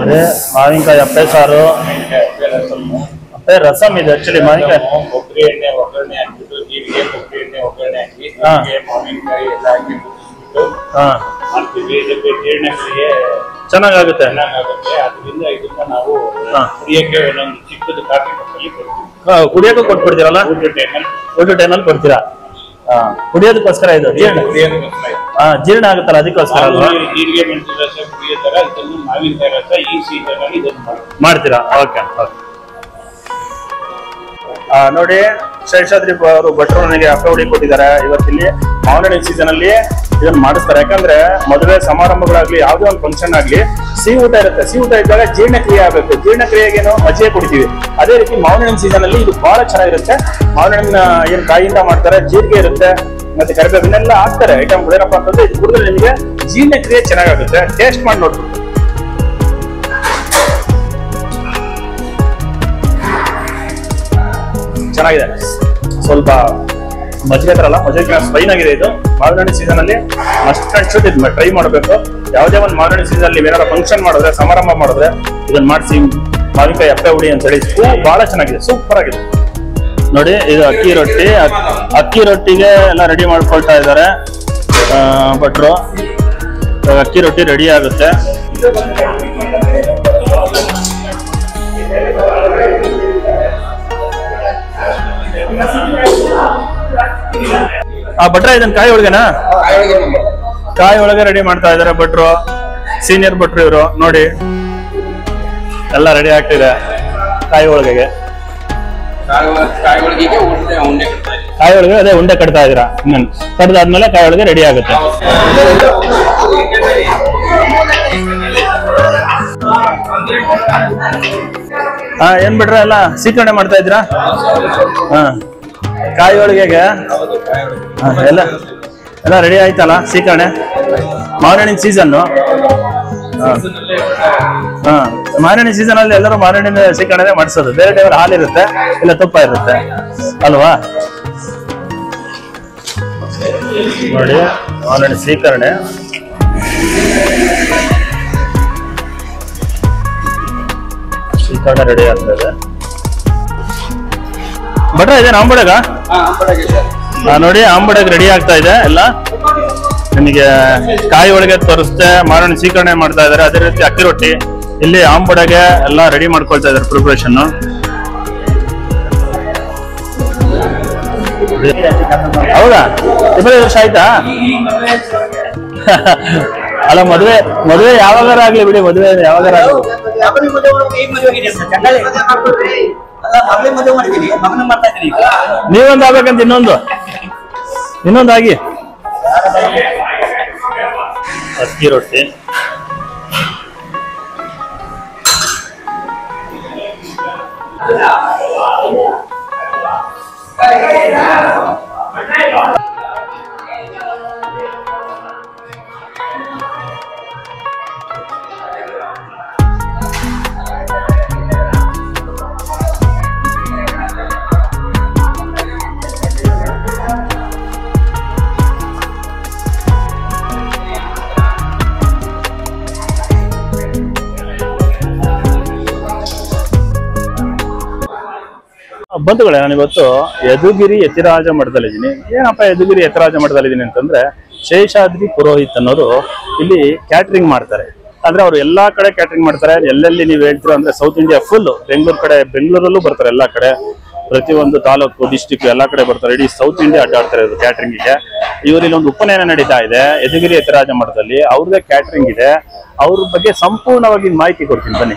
ಅದೇ ಮಾವಿನಕಾಯಿ ಅಪ್ಪೆ ಸಾರು, ಅಪ್ಪೆ ರಸಮ್ ಇದೆ ಆಕ್ಚುಲಿ. ಮಾವಿನಕಾಯಿ ಕೊಬ್ಬರಿ ಎಣ್ಣೆ ಒಗ್ಗರಣೆ ಹಾಕಿಬಿಟ್ಟು, ಜೀರಿಗೆ ಕೊಬ್ಬರಿ ಎಣ್ಣೆ ಒಗ್ಗರಣೆ ಹಾಕಿ ಮಾವಿನಕಾಯಿ ಎಲ್ಲ ಹಾಕಿಬಿಟ್ಟು ಮಾಡ್ತೀವಿ. ಇದಕ್ಕೆ ಜೀರ್ಣಕ್ರಿಯೆ ಚೆನ್ನಾಗುತ್ತೆ. ಅದರಿಂದ ಇದನ್ನ ನಾವು ಕುಡಿಯಕ್ಕೆ ಒಂದೊಂದು ಚಿಕ್ಕದು ಕಾಫಿ ಕಪ್ಪಲ್ಲಿ ಕೊಡ್ತೀವಿ. ಕುಡಿಯೋಕೆ ಕೊಟ್ಬಿಡ್ತೀರಲ್ಲ? ಊಟ ಟೈಮಲ್ಲಿ ಕೊಡ್ತೀರಾ? ಕುಡಿಯೋದಕ್ಕೋಸ್ಕರ ಇದು ಜೀರ್ಣ ಆಗುತ್ತಲ್ಲ, ಅದಕ್ಕೋಸ್ಕರ ಜೀರಿಗೆ ಮೆಣಸಿನ ರಸ ಕುಡಿಯೋ ತರ ಇದನ್ನು ಮಾವಿನಕಾಯಿ ರಸ ಈ ಸೀಸನ್ ಅಲ್ಲಿ ಇದನ್ನು ಮಾಡ್ತೀರಾ? ಓಕೆ. ನೋಡಿ, ಶೇಷಾದ್ರಿ ಅವರು ಭಟ್ರು ನನಗೆ ಅಪ್ಪೆ ಹುಡಿ ಕೊಟ್ಟಿದ್ದಾರೆ. ಇವತ್ತಿಲ್ಲಿ ಮಾವಿನ ಸೀಸನ್ ಅಲ್ಲಿ ಇದನ್ನ ಮಾಡಿಸ್ತಾರೆ. ಯಾಕಂದ್ರೆ ಮದುವೆ ಸಮಾರಂಭಗಳಾಗ್ಲಿ, ಯಾವುದೇ ಒಂದು ಫಂಕ್ಷನ್ ಆಗ್ಲಿ, ಸಿಹಿ ಊಟ ಇರುತ್ತೆ. ಸಿಹಿ ಊಟ ಇದ್ದಾಗ ಜೀರ್ಣಕ್ರಿಯೆ ಆಗಬೇಕು. ಜೀರ್ಣಕ್ರಿಯೆಗೇನು ಮಜ್ಜಿಗೆ ಕುಡಿತೀವಿ. ಅದೇ ರೀತಿ ಮಾವಿನ ಸೀಸನ್ ಅಲ್ಲಿ ಇದು ಬಹಳ ಚೆನ್ನಾಗಿರುತ್ತೆ. ಮಾವಿನ ಏನ್ ಕಾಯಿಂದ ಮಾಡ್ತಾರೆ, ಜೀರಿಗೆ ಇರುತ್ತೆ, ಮತ್ತೆ ಕರಿಬೇವಿನೆಲ್ಲ ಹಾಕ್ತಾರೆ ಐಟಮ್ಗಳು. ಏನಪ್ಪಾ ಅಂತಂದ್ರೆ ಇದು ಕುಡಿದ್ರೆ ನಿಮಗೆ ಜೀರ್ಣಕ್ರಿಯೆ ಚೆನ್ನಾಗಾಗುತ್ತೆ. ಟೇಸ್ಟ್ ಮಾಡಿ ನೋಡ್ಬೇಕು. ಚೆನ್ನಾಗಿದೆ. ಸ್ವಲ್ಪ ಮಜ್ಜಿಗೆ ತರ ಅಲ್ಲ, ಮಜ್ಜಿಗೆ ಫೈನ್ ಆಗಿದೆ. ಇದು ಮಾವಿನ ಸೀಸನ್ ಅಲ್ಲಿ ಮಸ್ಟ್ ಅಂಡ್ ಶುಡ್ ಇದು ಟ್ರೈ ಮಾಡಬೇಕು. ಯಾವುದೇ ಒಂದು ಮಾವಿನ ಸೀಸನ್ ಅಲ್ಲಿ ಏನಾರ ಫಂಕ್ಷನ್ ಮಾಡಿದ್ರೆ, ಸಮಾರಂಭ ಮಾಡಿದ್ರೆ ಇದನ್ನ ಮಾಡಿಸಿ ಮಾವಿನಕಾಯಿ ಅಪ್ಪೆ ಹುಡಿ ಅಂತ ಹೇಳಿ ಬಹಳ ಚೆನ್ನಾಗಿದೆ, ಸೂಪರ್ ಆಗಿದೆ. ನೋಡಿ, ಇದು ಅಕ್ಕಿ ರೊಟ್ಟಿ. ಅಕ್ಕಿ ರೊಟ್ಟಿಗೆ ಎಲ್ಲ ರೆಡಿ ಮಾಡ್ಕೊಳ್ತಾ ಇದ್ದಾರೆ ಭಟ್ರು. ಅಕ್ಕಿ ರೊಟ್ಟಿ ರೆಡಿ ಆಗುತ್ತೆ. ಭಟ್ರ ಇದನ್ನ ಕಾಯಿ ಒಳಗೆನಾ? ಕಾಯಿ ಒಳಗೆ ರೆಡಿ ಮಾಡ್ತಾ ಇದಾರೆ ಭಟ್ರು. ಸೀನಿಯರ್ ಭಟ್ರು ಇವರು. ನೋಡಿ, ಎಲ್ಲ ರೆಡಿ ಆಗ್ತಿದೆ ಕಾಯಿ ಒಳಗೆ. ಕಾಯಿ ಒಳಗೆ ಅದೇ ಉಂಡೆ ಕಟ್ತಾ ಇದೀರಾ? ಕಡ್ದಾದ್ಮೇಲೆ ಕಾಯಿ ಒಳಗೆ ರೆಡಿ ಆಗುತ್ತೆ. ಏನ್ ಬಿಟ್ರ ಎಲ್ಲ ಸೀಕರಣೆ ಮಾಡ್ತಾ ಇದ್ರಾ? ಕಾಯಿ ಒಳಗೆಗೆ ಎಲ್ಲ ಎಲ್ಲ ರೆಡಿ ಆಯ್ತಲ್ಲ ಸೀಕರಣೆ? ಮಾವಿನ ಸೀಸನ್ನು. ಮಾವಿನ ಸೀಸನ್ ಅಲ್ಲಿ ಎಲ್ಲರೂ ಮಾವಿನ ಸೀಕರಣೆ ಮಾಡಿಸೋದು. ಬೇರೆ ಟೈಮಲ್ಲಿ ಹಾಲಿರುತ್ತೆ, ಇಲ್ಲ ತುಪ್ಪ ಇರುತ್ತೆ ಅಲ್ವಾ? ನೋಡಿ, ಮಾವಿನ ಸೀಕರಣೆ ರೆಡಿ ಆಗ್ತದೆ. ಭಟ್ರ ಇದೆ ಆಂಬಡಗ? ನೋಡಿ, ಆಂಬಡಗ ರೆಡಿ ಆಗ್ತಾ ಇದೆ ಎಲ್ಲ. ನಿಮಗೆ ಕಾಯಿ ಒಳಗೆ ತೋರಿಸುತ್ತೆ, ಮಾವಿನ ಸೀಕರಣೆ ಮಾಡ್ತಾ ಇದಾರೆ. ಅದೇ ರೀತಿ ಅಕ್ಕಿ ರೊಟ್ಟಿ ಇಲ್ಲಿ ಆಂಬಡಗೆ ಎಲ್ಲ ರೆಡಿ ಮಾಡ್ಕೊಳ್ತಾ ಇದಾರೆ, ಪ್ರಿಪರೇಷನ್. ಹೌದಾ? 25 ವರ್ಷ ಆಯ್ತಾ? ಅಲ್ಲ, ಮದುವೆ ಯಾವಾಗಾರ ಆಗ್ಲಿ ಬಿಡಿ, ಮದುವೆ ಯಾವಾಗಾರ ಆಗ್ಲಿ. ನೀವೊಂದು ಆಗ್ಬೇಕಂತ ಇನ್ನೊಂದು ಆಗಿ. ಅಕ್ಕಿ ರೊಟ್ಟಿ, ಬಂಧುಗಳೇ, ನಾನಿವತ್ತು ಯದುಗಿರಿ ಯತಿರಾಜ ಮಠದಲ್ಲಿದ್ದೀನಿ. ಏನಪ್ಪ ಯದುಗಿರಿ ಯತಿರಾಜ ಮಠದಲ್ಲಿದ್ದೀನಿ ಅಂತಂದ್ರೆ, ಶೇಷಾದ್ರಿ ಪುರೋಹಿತ್ ಅನ್ನೋರು ಇಲ್ಲಿ ಕ್ಯಾಟ್ರಿಂಗ್ ಮಾಡ್ತಾರೆ. ಅಂದ್ರೆ ಅವ್ರು ಎಲ್ಲಾ ಕಡೆ ಕ್ಯಾಟ್ರಿಂಗ್ ಮಾಡ್ತಾರೆ. ಎಲ್ಲೆಲ್ಲಿ ನೀವು ಹೇಳ್ತೀರ ಅಂದ್ರೆ ಸೌತ್ ಇಂಡಿಯಾ ಫುಲ್, ಬೆಂಗಳೂರಲ್ಲೂ ಬರ್ತಾರೆ. ಎಲ್ಲಾ ಕಡೆ, ಪ್ರತಿಯೊಂದು ತಾಲೂಕು, ಡಿಸ್ಟಿಕ್ ಎಲ್ಲಾ ಕಡೆ ಬರ್ತಾರೆ. ಇಡೀ ಸೌತ್ ಇಂಡಿಯಾ ಅಡ್ಡಾಡ್ತಾರೆ ಇವರು ಕ್ಯಾಟ್ರಿಂಗಿಗೆ. ಇವರಲ್ಲಿ ಒಂದು ಉಪನಯನ ನಡೀತಾ ಇದೆ ಯದುಗಿರಿ ಯತಿರಾಜ ಮಠದಲ್ಲಿ. ಅವ್ರದೇ ಕ್ಯಾಟ್ರಿಂಗ್ ಇದೆ. ಅವ್ರ ಬಗ್ಗೆ ಸಂಪೂರ್ಣವಾಗಿ ಮಾಹಿತಿ ಕೊಡ್ತೀನಿ, ಬನ್ನಿ.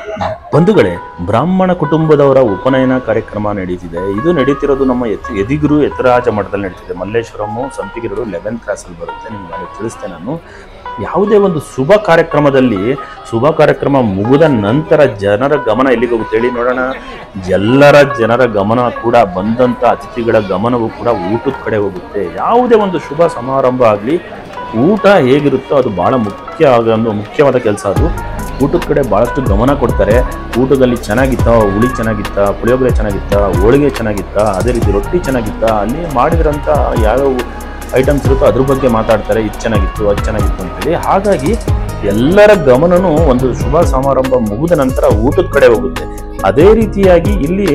ಬಂಧುಗಳೇ, ಬ್ರಾಹ್ಮಣ ಕುಟುಂಬದವರ ಉಪನಯನ ಕಾರ್ಯಕ್ರಮ ನಡೀತಿದೆ. ಇದು ನಡೀತಿರೋದು ನಮ್ಮ ಯದುಗಿರಿ ಯತಿರಾಜ ಮಠದಲ್ಲಿ ನಡೀತಿದೆ. ಮಲ್ಲೇಶ್ವರಮು ಸಂಪಿಗೆರೋಡು 11th ಕ್ರಾಸಲ್ಲಿ ಬರುತ್ತೆ. ನಿಮ್ಗೆ ತಿಳಿಸ್ತೇನೆ ನಾನು. ಯಾವುದೇ ಒಂದು ಶುಭ ಕಾರ್ಯಕ್ರಮ ಮುಗಿದ ನಂತರ ಜನರ ಗಮನ ಎಲ್ಲಿಗೆ ಹೋಗುತ್ತೆ ಹೇಳಿ ನೋಡೋಣ? ಜನರ ಗಮನ ಕೂಡ, ಬಂದಂಥ ಅತಿಥಿಗಳ ಗಮನವೂ ಕೂಡ ಊಟದ ಕಡೆ ಹೋಗುತ್ತೆ. ಯಾವುದೇ ಒಂದು ಶುಭ ಸಮಾರಂಭ ಆಗಲಿ, ಊಟ ಹೇಗಿರುತ್ತೋ ಅದು ಬಹಳ ಮುಖ್ಯವಾದ ಕೆಲಸ. ಅದು ಊಟದ ಕಡೆ ಭಾಳಷ್ಟು ಗಮನ ಕೊಡ್ತಾರೆ. ಊಟದಲ್ಲಿ ಚೆನ್ನಾಗಿತ್ತ, ಹುಳಿ ಚೆನ್ನಾಗಿತ್ತ, ಪುಳಿಯೋಗರೆ ಚೆನ್ನಾಗಿತ್ತ, ಹೋಳಿಗೆ ಚೆನ್ನಾಗಿತ್ತ, ಅದೇ ರೀತಿ ರೊಟ್ಟಿ ಚೆನ್ನಾಗಿತ್ತ, ಅಲ್ಲಿ ಮಾಡಿದ್ರಂಥ ಯಾವ್ಯಾವ ಐಟಮ್ಸ್ ಇರುತ್ತೋ ಅದ್ರ ಬಗ್ಗೆ ಮಾತಾಡ್ತಾರೆ. ಇದು ಚೆನ್ನಾಗಿತ್ತು, ಅದು ಚೆನ್ನಾಗಿತ್ತು ಅಂತೇಳಿ. ಹಾಗಾಗಿ ಎಲ್ಲರ ಗಮನನೂ ಒಂದು ಶುಭ ಸಮಾರಂಭ ಮುಗಿದ ನಂತರ ಊಟದ ಕಡೆ ಹೋಗುತ್ತೆ. ಅದೇ ರೀತಿಯಾಗಿ ಇಲ್ಲಿ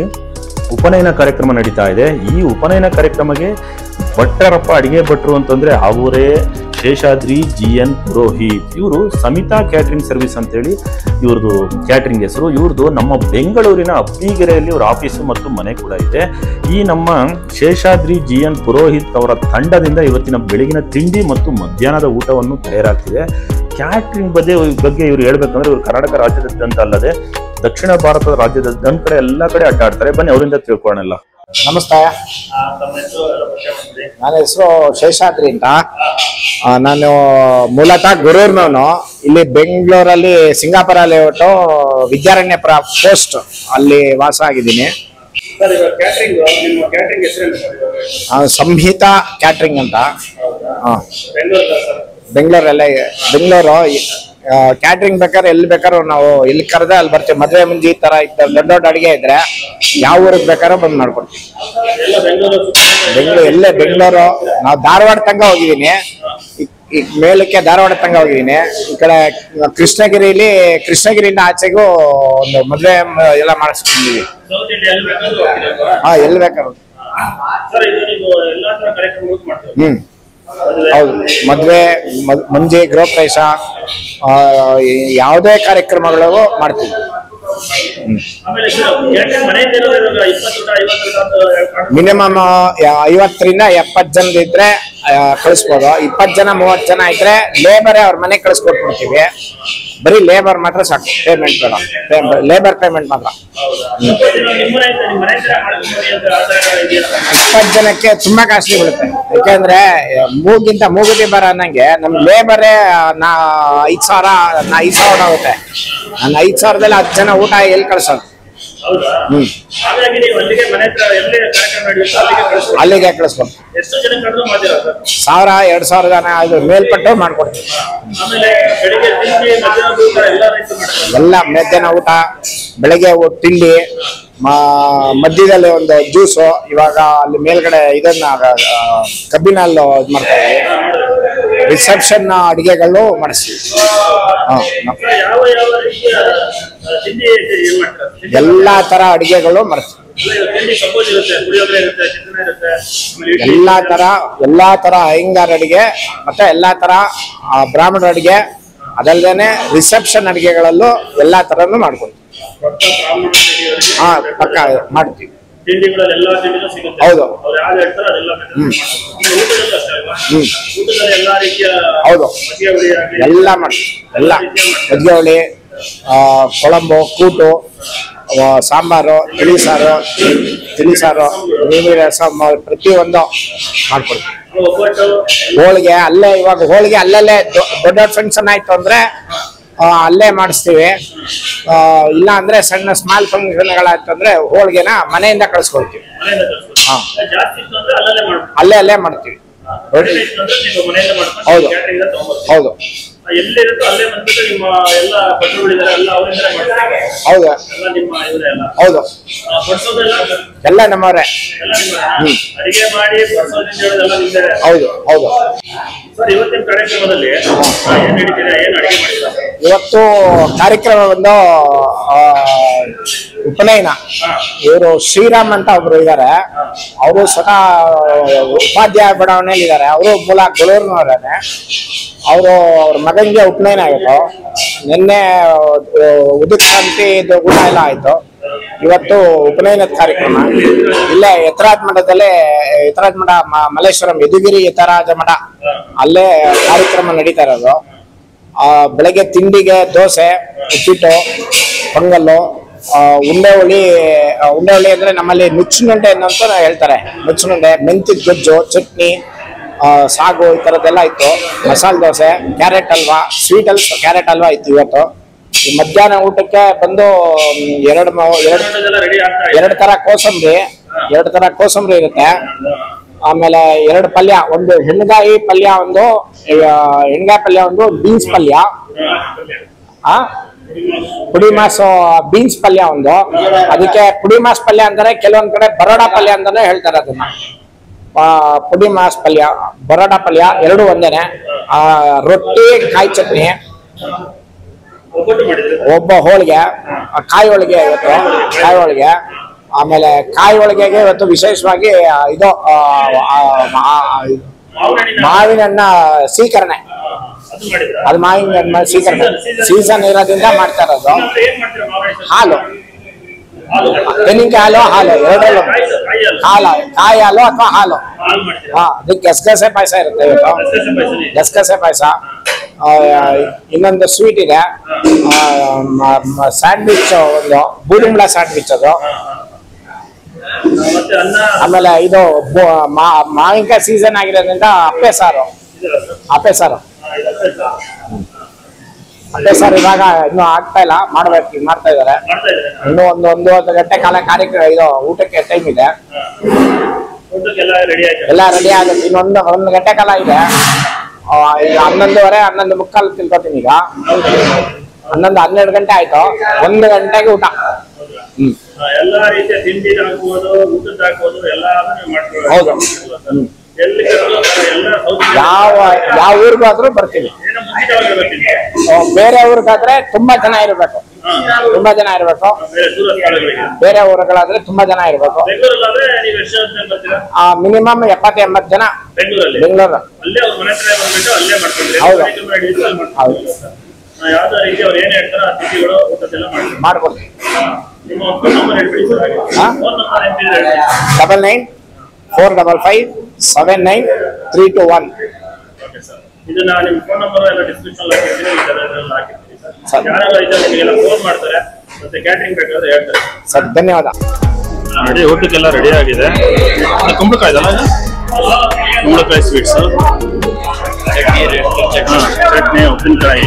ಉಪನಯನ ಕಾರ್ಯಕ್ರಮ ನಡೀತಾ ಇದೆ. ಈ ಉಪನಯನ ಕಾರ್ಯಕ್ರಮಕ್ಕೆ ಭಟ್ಟರಪ್ಪ ಅಡಿಗೆ ಭಟ್ರು ಅಂತಂದ್ರೆ ಅವರೇ ಶೇಷಾದ್ರಿ GN ಪುರೋಹಿತ್. ಇವರು ಸಮಿತಾ ಕ್ಯಾಟ್ರಿಂಗ್ ಸರ್ವಿಸ್ ಅಂತೇಳಿ ಇವ್ರದ್ದು ಕ್ಯಾಟ್ರಿಂಗ್ ಹೆಸರು. ಇವ್ರದ್ದು ನಮ್ಮ ಬೆಂಗಳೂರಿನ ಅಬ್ಬಿಗೆರೆಯಲ್ಲಿ ಇವ್ರ ಆಫೀಸು ಮತ್ತು ಮನೆ ಕೂಡ ಇದೆ. ಈ ನಮ್ಮ ಶೇಷಾದ್ರಿ GN ಪುರೋಹಿತ್ ಅವರ ತಂಡದಿಂದ ಇವತ್ತಿನ ಬೆಳಗಿನ ತಿಂಡಿ ಮತ್ತು ಮಧ್ಯಾಹ್ನದ ಊಟವನ್ನು ತಯಾರಾಗ್ತಿದೆ. ಕ್ಯಾಟ್ರಿಂಗ್ ಬಗ್ಗೆ ಇವ್ರು ಹೇಳ್ಬೇಕಂದ್ರೆ ಇವರು ಕರ್ನಾಟಕ ರಾಜ್ಯದಾದ್ಯಂತ ಅಲ್ಲದೆ ದಕ್ಷಿಣ ಭಾರತದ ರಾಜ್ಯದಾದ್ಯಂತ ಕಡೆ ಎಲ್ಲ ಕಡೆ ಅಡ್ಡಾಡ್ತಾರೆ. ಬನ್ನಿ ಅವರಿಂದ ತಿಳ್ಕೊಳ್ಳೋಣ. ನಮಸ್ತೆ, ನನ್ನ ಹೆಸರು ಶೇಷಾದ್ರಿ ಅಂತ. ನಾನು ಮೂಲತಃ ಗುರೂರ್ನವನು. ಇಲ್ಲಿ ಬೆಂಗಳೂರಲ್ಲಿ ಸಿಂಗಾಪುರ ಲೇಔಟು ವಿದ್ಯಾರಣ್ಯಪುರ ಪೋಸ್ಟ್ ಅಲ್ಲಿ ವಾಸ ಆಗಿದ್ದೀನಿ. ಸಂಹಿತಾ ಕ್ಯಾಟ್ರಿಂಗ್ ಅಂತ. ಬೆಂಗಳೂರು ಕ್ಯಾಟ್ರಿಂಗ್ ಬೇಕಾದ್ರೆ ಎಲ್ಲಿ ಬೇಕಾದ್ರೂ ನಾವು ಎಲ್ಲಿ ಕರೆದ ಅಲ್ಲಿ ಬರ್ತೀವಿ. ಮದುವೆ ಮುಂಜಿ ಈ ತರ ದೊಡ್ಡ ದೊಡ್ಡ ಅಡಿಗೆ ಇದ್ರೆ ಯಾವ ಊರಿಗೆ ಬೇಕಾದ್ರೂ ಬಂದು ಮಾಡ್ಕೊಡ್ತೀವಿ. ಬೆಂಗಳೂರು ನಾವು ಧಾರವಾಡ ತನಕ ಹೋಗಿದ್ದೀನಿ. ಈ ಮೇಲಕ್ಕೆ ಧಾರವಾಡ ತನಕ ಹೋಗಿದ್ದೀನಿ. ಈ ಕಡೆ ಕೃಷ್ಣಗಿರಿಯಿಂದ ಆಚೆಗೂ ಒಂದು ಮದುವೆ ಎಲ್ಲ ಮಾಡಿಸ್ಕೊಂಡಿದ್ದೀವಿ. ಎಲ್ಲಿ ಬೇಕಾದ್ರು. ಹೌದು, ಮದುವೆ, ಮುಂಜಿ, ಗೃಹ ಪ್ರವೇಶ, ಯಾವುದೇ ಕಾರ್ಯಕ್ರಮಗಳಿಗೂ ಮಾಡ್ತೀವಿ. ಮಿನಿಮಮ್ 50ರಿಂದ 70 ಜನ ಇದ್ರೆ ಕಳಿಸ್ಬೋದು. 20 ಜನ 30 ಜನ ಇದ್ರೆ ಲೇಬರೇ ಅವ್ರ ಮನೆಗೆ ಕಳಿಸ್ಕೊಟ್ಬಿಡ್ತೀವಿ. ಬರೀ ಲೇಬರ್ ಮಾತ್ರ ಸಾಕು, ಪೇಮೆಂಟ್ ಬೇಡ. ಲೇಬರ್ ಪೇಮೆಂಟ್ ಮಾತ್ರ. 20 ಜನಕ್ಕೆ ತುಂಬಾ ಕಾಸ್ಟ್ಲಿ ಬೀಳುತ್ತೆ. ಯಾಕೆಂದ್ರೆ ಮೂಗುತಿ ಬರ ಅನ್ನಂಗೆ ನಮ್ ಲೇಬರೇ 5,000 ಆಗುತ್ತೆ. ನಾನು 5,000ದಲ್ಲಿ 10 ಜನ ಊಟ ಎಲ್ಲಿ ಕಳ್ಸೋದು? ಅಲ್ಲಿಗೆ ಕಳಿಸ್ಬೋದು. 1,000-2,000 ಜನ ಅದು ಮೇಲ್ಪಟ್ಟು ಮಾಡ್ಕೊಡ್ತೀವಿ. ಎಲ್ಲ ಮಧ್ಯಾಹ್ನ ಊಟ, ಬೆಳಗ್ಗೆ ತಿಂಡಿ, ಮಧ್ಯದಲ್ಲಿ ಒಂದು ಜ್ಯೂಸು. ಇವಾಗ ಅಲ್ಲಿ ಮೇಲ್ಗಡೆ ಇದನ್ನ ಕಬ್ಬಿನಲ್ಲಿ ಇದು ಮಾಡ್ತಾರೆ. ರಿಸೆಪ್ಷನ್ ಅಡಿಗೆಗಳು ಮಾಡಿಸ್ತೀವಿ. ಎಲ್ಲಾ ತರ ಅಡಿಗೆಗಳು ಮಾಡಿಸ್ತೀವಿ. ಎಲ್ಲಾ ತರ ಅಯ್ಯಂಗಾರ್ ಅಡಿಗೆ ಮತ್ತೆ ಎಲ್ಲಾ ತರ ಬ್ರಾಹ್ಮಣರ ಅಡಿಗೆ, ಅದಲ್ಲದೆ ರಿಸೆಪ್ಷನ್ ಅಡಿಗೆಗಳಲ್ಲೂ ಎಲ್ಲಾ ತರನು ಮಾಡ್ಕೊಡ್ತೀವಿ. ಪಕ್ಕ ಮಾಡ್ತೀವಿ. ಹೌದು, ಹೌದು, ಎಲ್ಲ ಮಾಡ್ತೀವಿ. ಎಲ್ಲ ಮಜ್ಜಿಗೆ ಹುಳಿ, ಕೊಳಂಬು, ಕೂಟು, ಸಾಂಬಾರು, ತಿಳಿಸಾರು, ನೀರು ರಸಂ, ಪ್ರತಿಯೊಂದು ಮಾಡ್ಕೊಡ್ತೀವಿ. ಹೋಳಿಗೆ ಅಲ್ಲೇ, ಇವಾಗ ಹೋಳಿಗೆ ಅಲ್ಲಲ್ಲೇ ದೊಡ್ಡ ಫಂಕ್ಷನ್ ಆಯ್ತು ಅಂದ್ರೆ ಅಲ್ಲೇ ಮಾಡಿಸ್ತೀವಿ. ಇಲ್ಲ ಅಂದ್ರೆ ಸಣ್ಣ ಸ್ಮಾಲ್ ಫಂಕ್ಷನ್ಗಳಾಯ್ತು ಅಂದ್ರೆ ಹೋಳಿಗೆನ ಮನೆಯಿಂದ ಕಳ್ಸ್ಕೊಡ್ತೀವಿ. ಅಲ್ಲೇ ಮಾಡ್ತೀವಿ. ಹೌದು, ಹೌದು, ಹೌದು, ಹೌದು, ಎಲ್ಲ ನಮ್ಮವ್ರೆ. ಹೌದು, ಹೌದು. ಇವತ್ತು ಕಾರ್ಯಕ್ರಮ ಒಂದು ಉಪನಯನ. ಇವರು ಶ್ರೀರಾಮ್ ಅಂತ ಒಬ್ರು ಇದ್ದಾರೆ. ಅವರು ಸ್ವತಃ ಉಪಾಧ್ಯಾಯ ಬಡಾವಣೆಯಲ್ಲಿ ಇದ್ದಾರೆ. ಅವರು ಮೂಲ ಬೆಳೂರಿನವರೇ. ಅವ್ರ ಮಗನಿಗೆ ಉಪನಯನ ಆಗಿತ್ತು. ನಿನ್ನೆ ಉದಕ್ರಾಂತಿ ಊಟ ಎಲ್ಲ ಆಯ್ತು. ಇವತ್ತು ಉಪನಯನದ ಕಾರ್ಯಕ್ರಮ ಇಲ್ಲೇ ಯತರಾಜ ಮಠದಲ್ಲೇ, ಯತರಾಜ ಮಠ ಮಲ್ಲೇಶ್ವರಂ ಯದುಗಿರಿ ಯತರಾಜ ಮಠ, ಅಲ್ಲೇ ಕಾರ್ಯಕ್ರಮ ನಡೀತಾ ಇರೋದು. ಬೆಳಗ್ಗೆ ತಿಂಡಿಗೆ ದೋಸೆ, ಉಪ್ಪಿಟ್ಟು, ಪೊಂಗಲ್ಲು, ಉಂಡೆ ಹುಳಿ ಅಂದ್ರೆ ನಮ್ಮಲ್ಲಿ ನುಚ್ಚುನುಂಡೆ ಅಂತ ಹೇಳ್ತಾರೆ. ನುಚ್ಚುನುಂಡೆ, ಮೆಂತ್ಯದ ಗೊಜ್ಜು, ಚಟ್ನಿ, ಸಾಗು, ಈ ತರದ್ದೆಲ್ಲ ಇತ್ತು. ಮಸಾಲೆ ದೋಸೆ, ಕ್ಯಾರೆಟ್ ಹಲ್ವಾ, ಕ್ಯಾರೆಟ್ ಹಲ್ವಾ ಇತ್ತು ಇವತ್ತು. ಮಧ್ಯಾಹ್ನ ಊಟಕ್ಕೆ ಬಂದು ಎರಡು ತರ ಕೋಸಂಬರಿ ಇರುತ್ತೆ. ಆಮೇಲೆ 2 ಪಲ್ಯ, ಒಂದು ಹೆಣ್ಗಾಯಿ ಪಲ್ಯ, ಒಂದು ಬೀನ್ಸ್ ಪಲ್ಯ, ಪುಡಿ ಮಾಸ್ ಬೀನ್ಸ್ ಪಲ್ಯ ಒಂದು. ಅದಕ್ಕೆ ಪುಡಿ ಮಾಸ್ ಪಲ್ಯ ಅಂತಾರೆ, ಕೆಲವೊಂದ್ ಕಡೆ ಬರೋಡ ಪಲ್ಯ ಅಂತಾನೆ ಹೇಳ್ತಾರೆ ಅದನ್ನ. ಪುಡಿ ಮಾಸ್ ಪಲ್ಯ, ಬರೋಡ ಪಲ್ಯ 2 ಒಂದೇನೆ. ರೊಟ್ಟಿ, ಕಾಯಿ ಚಟ್ನಿ, ಒಬ್ಬ ಹೋಳಿಗೆ, ಕಾಯಿ ಹೋಳಿಗೆ ಇವತ್ತು, ಕಾಯಿ ಹೋಳಿಗೆ. ಆಮೇಲೆ ಕಾಯಿ ಹೋಳಿಗೆಗೆ ಇವತ್ತು ವಿಶೇಷವಾಗಿ ಇದು ಮಾವಿನ ಹಣ್ಣ ಸೀಕರಣೆ. ಅದು ಮಾವಿನ ಹಣ್ಣು ಸೀಕರಣೆ ಸೀಸನ್ ಇರೋದ್ರಿಂದ ಮಾಡ್ತಾ ಇರೋದು. ಹಾಲು, ತೆಂಗಿನಕಾಯಿ ಹಾಲು ಎರಡಲ್ಲೂ, ಹಾಲು, ಕಾಯಿ ಹಾಲು ಅಥವಾ ಹಾಲು. ಅದಕ್ಕೆ ಗಸಗಸೆ ಪಾಯಸ ಇರುತ್ತೆ ಇವತ್ತು, ಗಸಗಸೆ ಪಾಯಸ. ಇನ್ನೊಂದು ಸ್ವೀಟ್ ಇದೆ, ಸ್ಯಾಂಡ್ವಿಚ್, ಒಂದು ಬೂದುಂಬಳ ಸ್ಯಾಂಡ್ವಿಚ್ ಅದು. ಆಮೇಲೆ ಇದು ಮಾವಿನಕಾಯಿ ಸೀಸನ್ ಆಗಿರೋದ್ರಿಂದ ಅಪ್ಪೆ ಸಾರು, ಅಪ್ಪೆ ಸಾರು. ಅಪ್ಪೆ ಸಾರು ಇವಾಗ ಇನ್ನೂ ಆಗ್ತಾ ಇಲ್ಲ, ಮಾಡ್ಬೇಕು, ಈಗ ಮಾಡ್ತಾ ಇದಾರೆ. ಇನ್ನೂ ಒಂದೂವರೆ ಗಂಟೆ ಕಾಲ ಕಾರ್ಯಕ್ರಮ, ಇದು ಊಟಕ್ಕೆ ಟೈಮ್ ಇದೆ, ಎಲ್ಲ ರೆಡಿ ಆಗುತ್ತೆ. ಇನ್ನೊಂದು ಗಂಟೆ ಕಾಲ ಇದೆ. ಈಗ 11:30 11:45 ತಿಳ್ಕೊತೀನಿ. ಈಗ 12 ಗಂಟೆ ಆಯ್ತು, 1 ಗಂಟೆಗೆ ಊಟ. ಎಲ್ಲಾ ರೀತಿಯ ತಿಂಡಿ ಹಾಕುವುದು, ಊಟದ ಹಾಕುವುದು ಎಲ್ಲ ಹೌದು. ಯಾವ ಊರಿಗಾದ್ರೂ ಬರ್ತೀವಿ. ಬೇರೆ ಊರಿಗಾದ್ರೆ ತುಂಬಾ ಜನ ಇರ್ಬೇಕು, ತುಂಬಾ ಜನ ಇರ್ಬೇಕು. ಬೇರೆ ಊರುಗಳಾದ್ರೆ ತುಂಬಾ ಜನ ಇರ್ಬೇಕು. ಮಿನಿಮಮ್ 70-80 ಜನ ಬೆಂಗಳೂರು. ಹೌದು, ಹೌದು, ಯಾವ್ದೋ ರೀತಿ ಅವ್ರು ಏನ್ ಹೇಳ್ತಾರೋ ಆ ತಿಂಡಿಗಳು ಊಟದೆಲ್ಲ ಮಾಡ್ಕೊಡ್ತೀವಿ. ನಿಮ್ಮ ಫೋನ್ ನಂಬರ್ ಹೇಳ್ಬಿಡಿ ಸರ್. ಫೋನ್ ನಂಬರ್ ಹೇಳ್ಬಿಡಿ. 99-455-79321. ಓಕೆ ಸರ್, ಇದನ್ನ ನಿಮ್ಮ ಫೋನ್ ನಂಬರ್ ಎಲ್ಲ ಡಿಸ್ಕ್ರಿಪ್ಷನ್ ಹಾಕಿರ್ತೀನಿ, ಇದೆಲ್ಲ ಹಾಕಿರ್ತೀನಿ ಸರ್. ಯಾರೆಲ್ಲ ಇದ್ದಾರೆ ನಿಮಗೆಲ್ಲ ಫೋನ್ ಮಾಡ್ತಾರೆ, ಮತ್ತೆ ಕ್ಯಾಟರಿಂಗ್ ಬೇಕಾದ್ರೆ ಹೇಳ್ತಾರೆ ಸರ್. ಧನ್ಯವಾದ. ನೋಡಿ, ಊಟಕ್ಕೆಲ್ಲ ರೆಡಿ ಆಗಿದೆ. ಕುಂಬಳಕಾಯಿ ಇದಲ್ಲ, ಕುಂಬಳಕಾಯಿ ಸ್ವೀಟ್ಸ್, ಚಟ್ನಿ, ಉಪ್ಪಿನಕಾಯಿ.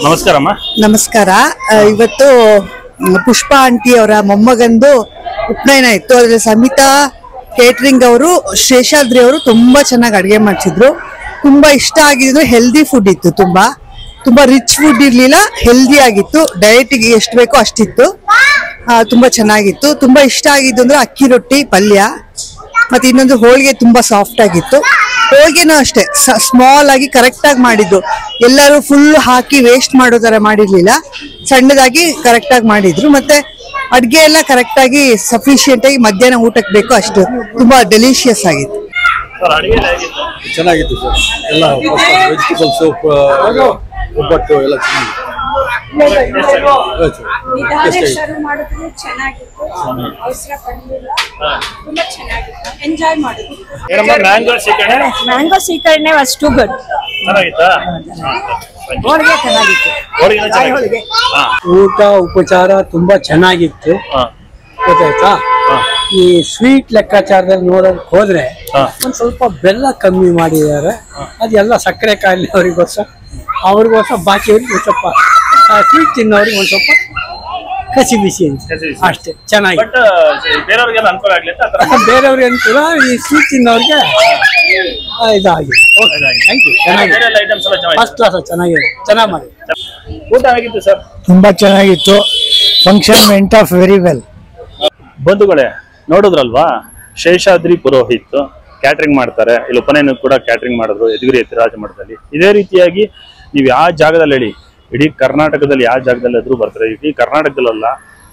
ನಮಸ್ಕಾರಮ್ಮ. ನಮಸ್ಕಾರ. ಇವತ್ತು ಪುಷ್ಪ ಆಂಟಿ ಅವರ ಮೊಮ್ಮಗಂದು ಉಪನಯನ ಇತ್ತು. ಅದ್ರಲ್ಲಿ ಸಮಿತಾ ಕೇಟರಿಂಗ್ ಅವರು, ಶೇಷಾದ್ರಿ ಅವರು ತುಂಬಾ ಚೆನ್ನಾಗಿ ಅಡುಗೆ ಮಾಡ್ತಿದ್ರು. ತುಂಬಾ ಇಷ್ಟ ಆಗಿದ್ರು. ಹೆಲ್ದಿ ಫುಡ್ ಇತ್ತು, ತುಂಬಾ ರಿಚ್ ಫುಡ್ ಇರ್ಲಿಲ್ಲ, ಹೆಲ್ದಿ ಆಗಿತ್ತು. ಡಯಟಿಗೆ ಎಷ್ಟು ಬೇಕೋ ಅಷ್ಟಿತ್ತು. ತುಂಬಾ ಚೆನ್ನಾಗಿತ್ತು. ತುಂಬಾ ಇಷ್ಟ ಆಗಿದ್ದು ಅಂದ್ರೆ ಅಕ್ಕಿ ರೊಟ್ಟಿ, ಪಲ್ಯ, ಮತ್ತೆ ಇನ್ನೊಂದು ಹೋಳಿಗೆ ತುಂಬಾ ಸಾಫ್ಟ್ ಆಗಿತ್ತು. ಹೋಳಿಗೆನೂ ಅಷ್ಟೇ ಸ್ಮಾಲ್ ಆಗಿ ಕರೆಕ್ಟ್ ಆಗಿ ಮಾಡಿದ್ರು. ಎಲ್ಲರೂ ಫುಲ್ ಹಾಕಿ ವೇಸ್ಟ್ ಮಾಡೋ ತರ ಮಾಡಿರ್ಲಿಲ್ಲ, ಸಣ್ಣದಾಗಿ ಕರೆಕ್ಟ್ ಆಗಿ ಮಾಡಿದ್ರು. ಮತ್ತೆ ಅಡ್ಗೆ ಎಲ್ಲ ಕರೆಕ್ಟ್ ಆಗಿ ಸಫಿಶಿಯಂಟ್ ಆಗಿ ಮಧ್ಯಾಹ್ನ ಊಟಕ್ಕೆ ಬೇಕು ಅಷ್ಟು ತುಂಬಾ ಡೆಲಿಷಿಯಸ್ ಆಗಿತ್ತು. ಚೆನ್ನಾಗಿತ್ತು ಸರ್. ಎಲ್ಲ ವೆಜಿಟೇಬಲ್ಸ್, ಒಬ್ಬಟ್ಟು ಎಲ್ಲ ಚೆನ್ನಾಗಿತ್ತು. ಶುರು ಮಾಡಿದ್ರು ಚೆನ್ನಾಗಿತ್ತು, ಅವಸರ ಪಡಲಿಲ್ಲ, ತುಂಬಾ ಚೆನ್ನಾಗಿತ್ತು, ಎಂಜಾಯ್ ಮಾಡಿದ್ವಿ. ಮ್ಯಾಂಗೋ ಸೀಕರಣೆ ವಾಸ್ ಟು ಗುಡ್. ಹೋಳಿಗೆ ಚೆನ್ನಾಗಿತ್ತು. ಊಟ ಉಪಚಾರ ತುಂಬಾ ಚೆನ್ನಾಗಿತ್ತು, ಗೊತ್ತಾಯ್ತಾ. ಈ ಸ್ವೀಟ್ ಲೆಕ್ಕಾಚಾರದಲ್ಲಿ ನೋಡೋದಕ್ಕೆ ಹೋದ್ರೆ ಒಂದ್ ಸ್ವಲ್ಪ ಬೆಲ್ಲ ಕಮ್ಮಿ ಮಾಡಿದ್ದಾರೆ. ಅದೆಲ್ಲ ಸಕ್ಕರೆ ಕಾಯಿಲೆ ಅವ್ರಿಗೋಸ್ಕರ, ಅವ್ರಿಗೋಸ್ಕರ ಬಾಕಿ ಸ್ವಲ್ಪ ಸ್ವೀಟ್ ತಿನ್ನೋರಿಗೆ ಒಂದ್ ಸ್ವಲ್ಪ ಹಸಿ ಬಿಸಿ ಅಂತ ಅಷ್ಟೇ ಚೆನ್ನಾಗಿ. ಬಟ್ ಬೇರೆಯವ್ರಿಗೆಲ್ಲ ಅನುಕೂಲ ಆಗ್ಲಿ ಅಂತ ಆತರ ಬೇರೆಯವ್ರಿಗೆ ಅನುಕೂಲ, ಈ ಸ್ವೀಟ್ ತಿನ್ನೋರಿಗೆ ಇದಾಗಿ. Thank you. ಚೆನ್ನಾಗಿ ಐಟಮ್ಸ್ ಎಲ್ಲ ಚೆನ್ನಾಗಿದೆ. ಫಸ್ಟ್ ಕ್ಲಾಸ್ ಚೆನ್ನಾಗಿದೆ, ಚೆನ್ನಾಗಿ ಮಾಡಿ. ಊಟ ಹೇಗಿತ್ತು ಸರ್? ತುಂಬಾ ಚೆನ್ನಾಗಿತ್ತು. Function vent of very well. ಬಂಧುಗಳೇ ನೋಡಿದ್ರಲ್ವಾ, ಶೇಷಾದ್ರಿ ಪುರೋಹಿತ್ ಕ್ಯಾಟ್ರಿಂಗ್ ಮಾಡ್ತಾರೆ. ಇಲ್ಲಿ ಉಪನಯನ ಕೂಡ ಕ್ಯಾಟ್ರಿಂಗ್ ಮಾಡಿದ್ರು ಯದುಗಿರಿ ಯತಿರಾಜ ಮಠದಲ್ಲಿ. ಇದೇ ರೀತಿಯಾಗಿ ನೀವು ಯಾವ ಜಾಗದಲ್ಲಿ ಹೇಳಿ, ಇಡೀ ಕರ್ನಾಟಕದಲ್ಲಿ ಯಾವ ಜಾಗದಲ್ಲಾದ್ರೂ ಬರ್ತಾರೆ. ಇಡೀ ಕರ್ನಾಟಕದಲ್ಲ,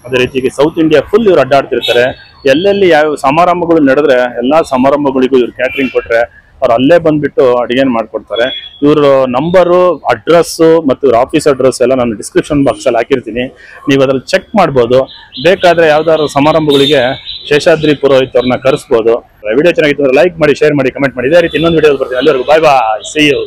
ಅದೇ ರೀತಿಯಾಗಿ ಸೌತ್ ಇಂಡಿಯಾ ಫುಲ್ ಇವ್ರು ಅಡ್ಡಾಡ್ತಿರ್ತಾರೆ. ಎಲ್ಲೆಲ್ಲಿ ಯಾವ ಸಮಾರಂಭಗಳು ನಡೆದ್ರೆ ಎಲ್ಲಾ ಸಮಾರಂಭಗಳಿಗೂ ಇವ್ರು ಕ್ಯಾಟ್ರಿಂಗ್ ಕೊಟ್ರೆ ಅವ್ರು ಅಲ್ಲೇ ಬಂದ್ಬಿಟ್ಟು ಅಡಿಗೆ ಮಾಡ್ಕೊಡ್ತಾರೆ. ಇವರು ನಂಬರು, ಅಡ್ರೆಸ್ಸು ಮತ್ತು ಇವ್ರ ಆಫೀಸ್ ಅಡ್ರೆಸ್ ಎಲ್ಲ ನಾನು ಡಿಸ್ಕ್ರಿಪ್ಷನ್ ಬಾಕ್ಸಲ್ಲಿ ಹಾಕಿರ್ತೀನಿ, ನೀವು ಅದ್ರಲ್ಲಿ ಚೆಕ್ ಮಾಡ್ಬೋದು. ಬೇಕಾದ್ರೆ ಯಾವ್ದಾದ್ರು ಸಮಾರಂಭಗಳಿಗೆ ಶೇಷಾದ್ರಿ ಪುರೋಹಿತ್ ಅವ್ರನ್ನ ಕರೆಸ್ಬೋದು. ವಿಡಿಯೋ ಚೆನ್ನಾಗಿತ್ತು ಅಂದ್ರೆ ಲೈಕ್ ಮಾಡಿ, ಶೇರ್ ಮಾಡಿ, ಕಮೆಂಟ್ ಮಾಡಿ. ಇದೇ ರೀತಿ ಇನ್ನೊಂದು ವಿಡಿಯೋ ಬರ್ತೀನಿ. ಅಲ್ಲಿವರೆಗೂ ಬಾಯ್ ಬಾಯ್, ಸಿ ಯು.